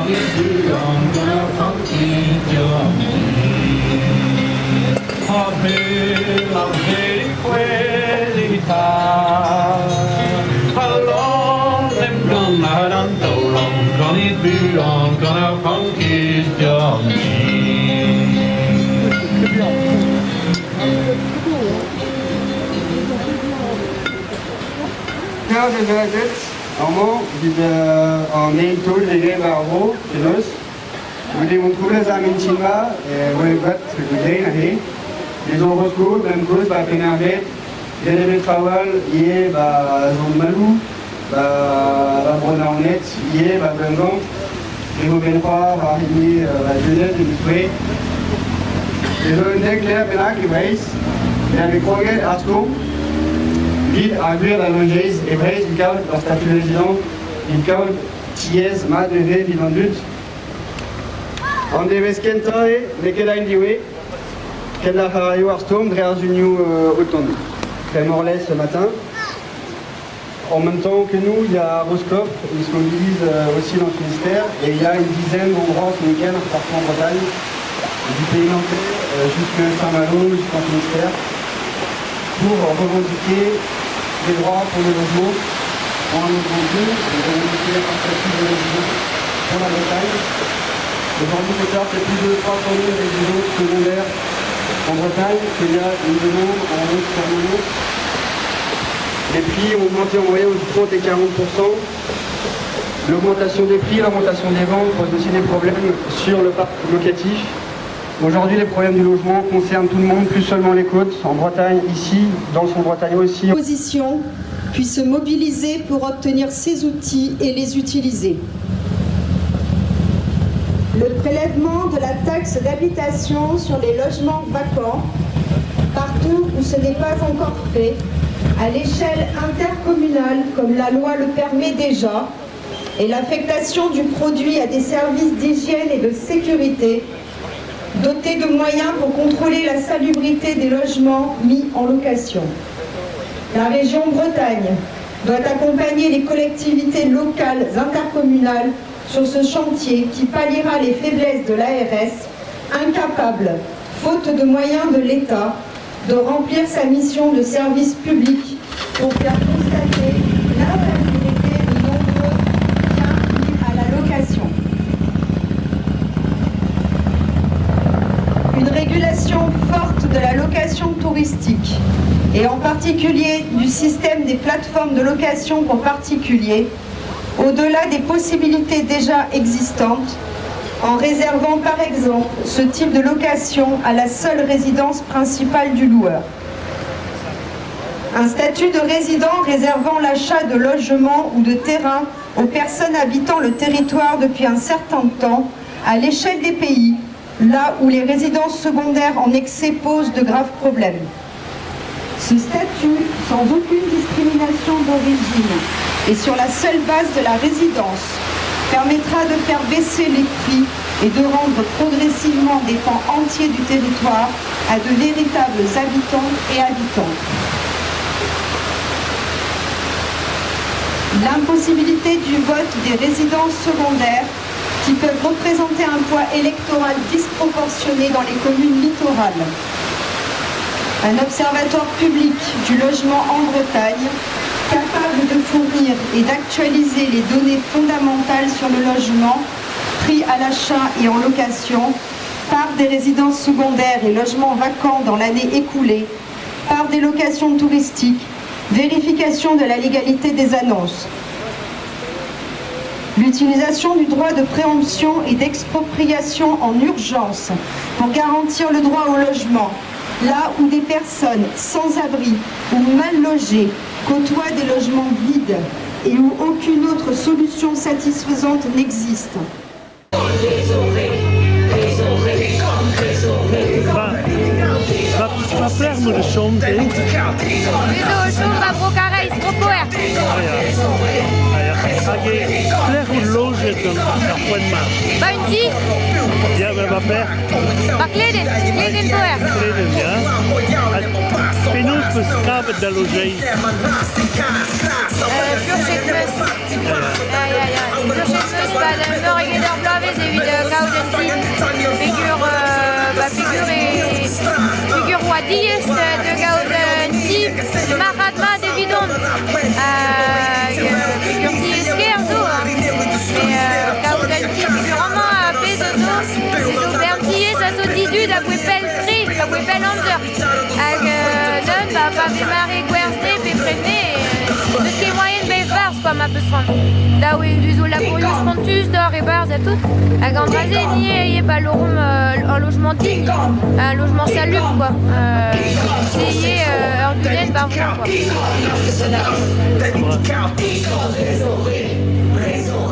Nou, dan gaat het allemaal en één tool de geven aan genoos. We doen een coole zamentjima, we wat gedaan heen. Les horoscopes, même cause, bah, pénarvet, bien aimé travail, yé, bah, zone malou, bah, bronaonet, yé, bah, bengang, les benra, bah, yé, bah, jeunesse, du spray. Les zones d'éclair, pénac, et brace, et avec Roget, Arsto, vide, aguirre, la longeise, et brace, il calme, leur statut de résident, il calme, tièse, mat, levé, vide en but. On devait se kentrer, mais qu'elle a une diouée. Kendall Harayo Arstom, Drear Junio Automne. Très morlaix ce matin. En même temps que nous, il y a Roscoff, ils se mobilisent aussi dans le Finistère. Et il y a une dizaine d'endroits ce week-end, partout en Bretagne, du pays nantais jusqu'à Saint-Malo, jusqu'en Finistère, pour revendiquer des droits pour le logement, pour un logement digne, et revendiquer un statut de résident pour la Bretagne. Aujourd'hui, c'est plus de 300 000 résidences secondaires en Bretagne, qu'il y a une demande en route permanente. Les prix ont augmenté en moyenne de 30 et 40%. L'augmentation des prix, l'augmentation des ventes pose aussi des problèmes sur le parc locatif. Aujourd'hui, les problèmes du logement concernent tout le monde, plus seulement les côtes. En Bretagne, ici, dans le Centre-Bretagne aussi. L'opposition puisse se mobiliser pour obtenir ces outils et les utiliser. Le prélèvement de la taxe d'habitation sur les logements vacants, partout où ce n'est pas encore fait, à l'échelle intercommunale, comme la loi le permet déjà, et l'affectation du produit à des services d'hygiène et de sécurité, dotés de moyens pour contrôler la salubrité des logements mis en location. La région Bretagne doit accompagner les collectivités locales intercommunales sur ce chantier qui palliera les faiblesses de l'ARS, incapable, faute de moyens de l'État, de remplir sa mission de service public pour faire constater l'insalubrité de nombreux biens mis à la location. Une régulation forte de la location touristique, et en particulier du système des plateformes de location pour particuliers, au-delà des possibilités déjà existantes, en réservant par exemple ce type de location à la seule résidence principale du loueur. Un statut de résident réservant l'achat de logements ou de terrains aux personnes habitant le territoire depuis un certain temps, à l'échelle des pays, là où les résidences secondaires en excès posent de graves problèmes. Ce statut, sans aucune discrimination d'origine, et sur la seule base de la résidence, permettra de faire baisser les prix et de rendre progressivement des pans entiers du territoire à de véritables habitants et habitantes. L'impossibilité du vote des résidences secondaires qui peuvent représenter un poids électoral disproportionné dans les communes littorales. Un observatoire public du logement en Bretagne capable de fournir et d'actualiser les données fondamentales sur le logement, prix à l'achat et en location, part des résidences secondaires et logements vacants dans l'année écoulée, part des locations touristiques, vérification de la légalité des annonces. L'utilisation du droit de préemption et d'expropriation en urgence pour garantir le droit au logement, là où des personnes sans abri ou mal logées côtoient des logements vides et où aucune autre solution satisfaisante n'existe. Wat plegt me de som, denk ik? Wieso schon va brocarei stropoer? Plegt hoe loos het dan naar Puenma. Bunty? Ja, we hebben plegt. Va kleden poer. Kleden, ja. Penaos me skraven de logé. Purchet mus. Ja. Purchet mus, pas de meur et der blave pez evit gaudenti figure oa diez de gaudenti maradma devidon figure diez ker zo gaudenti figurement pez zo berdiez a zo didu da gwepel tri da gwepel amzer hag non pa vemare gwerzne pe prenne eus ket moyen bev barz quoi ma peus ran da oe du zo laborious pontus d'or et barz a tout hag an draze nie pa lorum un logement digne un logement salubre quoi c'est ur dunet bar vran quoi. Raison,